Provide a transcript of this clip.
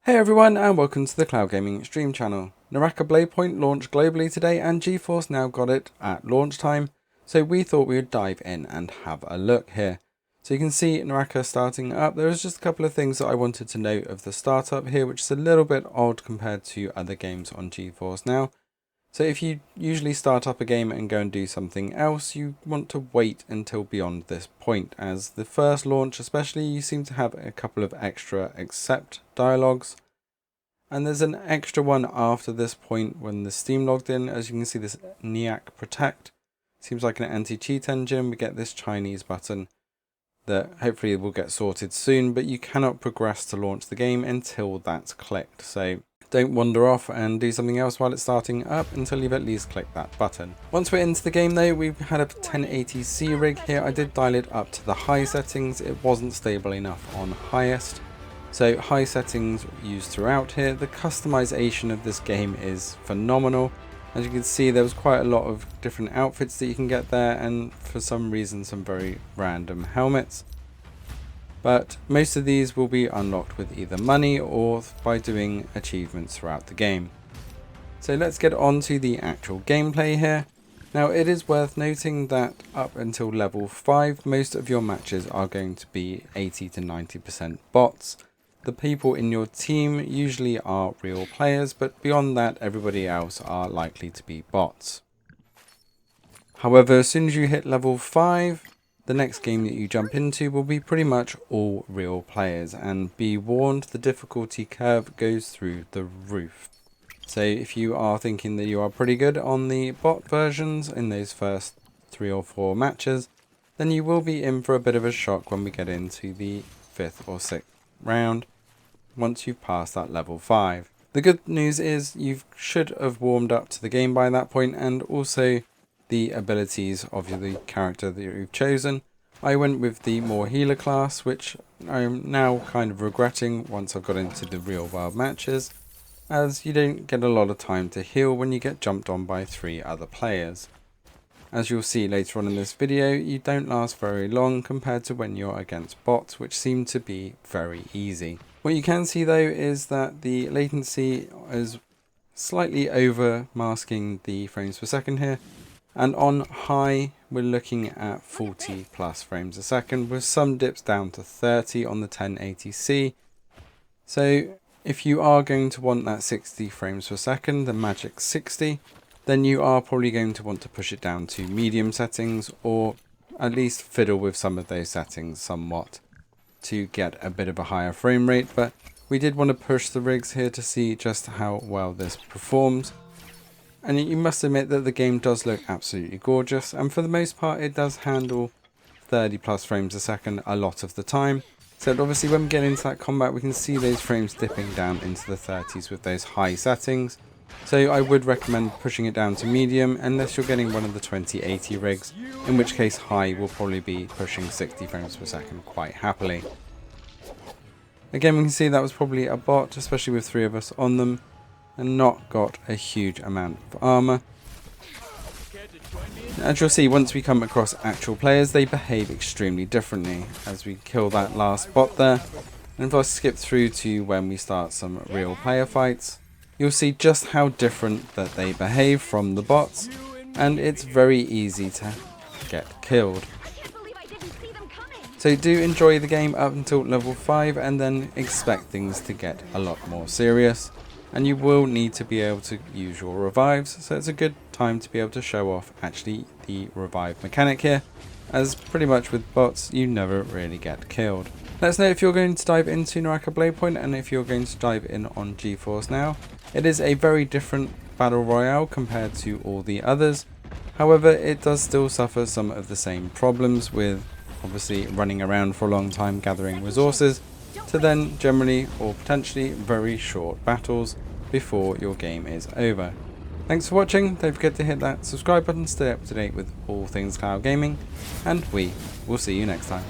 Hey everyone, and welcome to the Cloud Gaming Stream channel. Naraka Bladepoint launched globally today and GeForce Now got it at launch time, so we thought we would dive in and have a look here. So you can see Naraka starting up. There was just a couple of things that I wanted to note of the startup here, which is a little bit odd compared to other games on GeForce Now. So if you usually start up a game and go and do something else, you want to wait until beyond this point, as the first launch especially, you seem to have a couple of extra accept dialogues. And there's an extra one after this point when the Steam logged in. As you can see, this Naraka Protect seems like an anti-cheat engine. We get this Chinese button that hopefully will get sorted soon, but you cannot progress to launch the game until that's clicked. So don't wander off and do something else while it's starting up until you've at least clicked that button. Once we're into the game though, we've had a 1080C rig here. I did dial it up to the high settings. It wasn't stable enough on highest. So high settings used throughout here. The customization of this game is phenomenal. As you can see, there was quite a lot of different outfits that you can get there, and for some reason some very random helmets. But most of these will be unlocked with either money or by doing achievements throughout the game. So let's get on to the actual gameplay here. Now it is worth noting that up until level 5, most of your matches are going to be 80 to 90% bots. The people in your team usually are real players, but beyond that everybody else are likely to be bots. However, as soon as you hit level 5, the next game that you jump into will be pretty much all real players, and be warned, the difficulty curve goes through the roof. So if you are thinking that you are pretty good on the bot versions in those first 3 or 4 matches, then you will be in for a bit of a shock when we get into the 5th or 6th round once you've passed that level 5. The good news is you should have warmed up to the game by that point, and also the abilities of the character that you've chosen. I went with the more healer class, which I'm now kind of regretting once I've got into the real world matches, as you don't get a lot of time to heal when you get jumped on by 3 other players. As you'll see later on in this video, you don't last very long compared to when you're against bots, which seem to be very easy. What you can see though is that the latency is slightly over masking the frames per second here. And on high, we're looking at 40 plus frames a second, with some dips down to 30 on the 1080C. So if you are going to want that 60 frames per second, the magic 60, then you are probably going to want to push it down to medium settings, or at least fiddle with some of those settings somewhat to get a bit of a higher frame rate. But we did want to push the rigs here to see just how well this performs. And you must admit that the game does look absolutely gorgeous, and for the most part it does handle 30 plus frames a second a lot of the time. So obviously when we get into that combat, we can see those frames dipping down into the 30s with those high settings. So I would recommend pushing it down to medium unless you're getting one of the 2080 rigs, in which case high will probably be pushing 60 frames per second quite happily. Again, we can see that was probably a bot, especially with 3 of us on them, and not got a huge amount of armor. As you'll see, once we come across actual players, they behave extremely differently. As we kill that last bot there, and if I skip through to when we start some real player fights, you'll see just how different that they behave from the bots, and it's very easy to get killed. So do enjoy the game up until level 5, and then expect things to get a lot more serious. And you will need to be able to use your revives, so it's a good time to be able to show off actually the revive mechanic here, as pretty much with bots you never really get killed. Let us know if you're going to dive into Naraka Bladepoint and if you're going to dive in on GeForce Now. It is a very different battle royale compared to all the others, however it does still suffer some of the same problems with obviously running around for a long time gathering resources, to then generally or potentially very short battles before your game is over. Thanks for watching. Don't forget to hit that subscribe button to stay up to date with all things cloud gaming, and we will see you next time.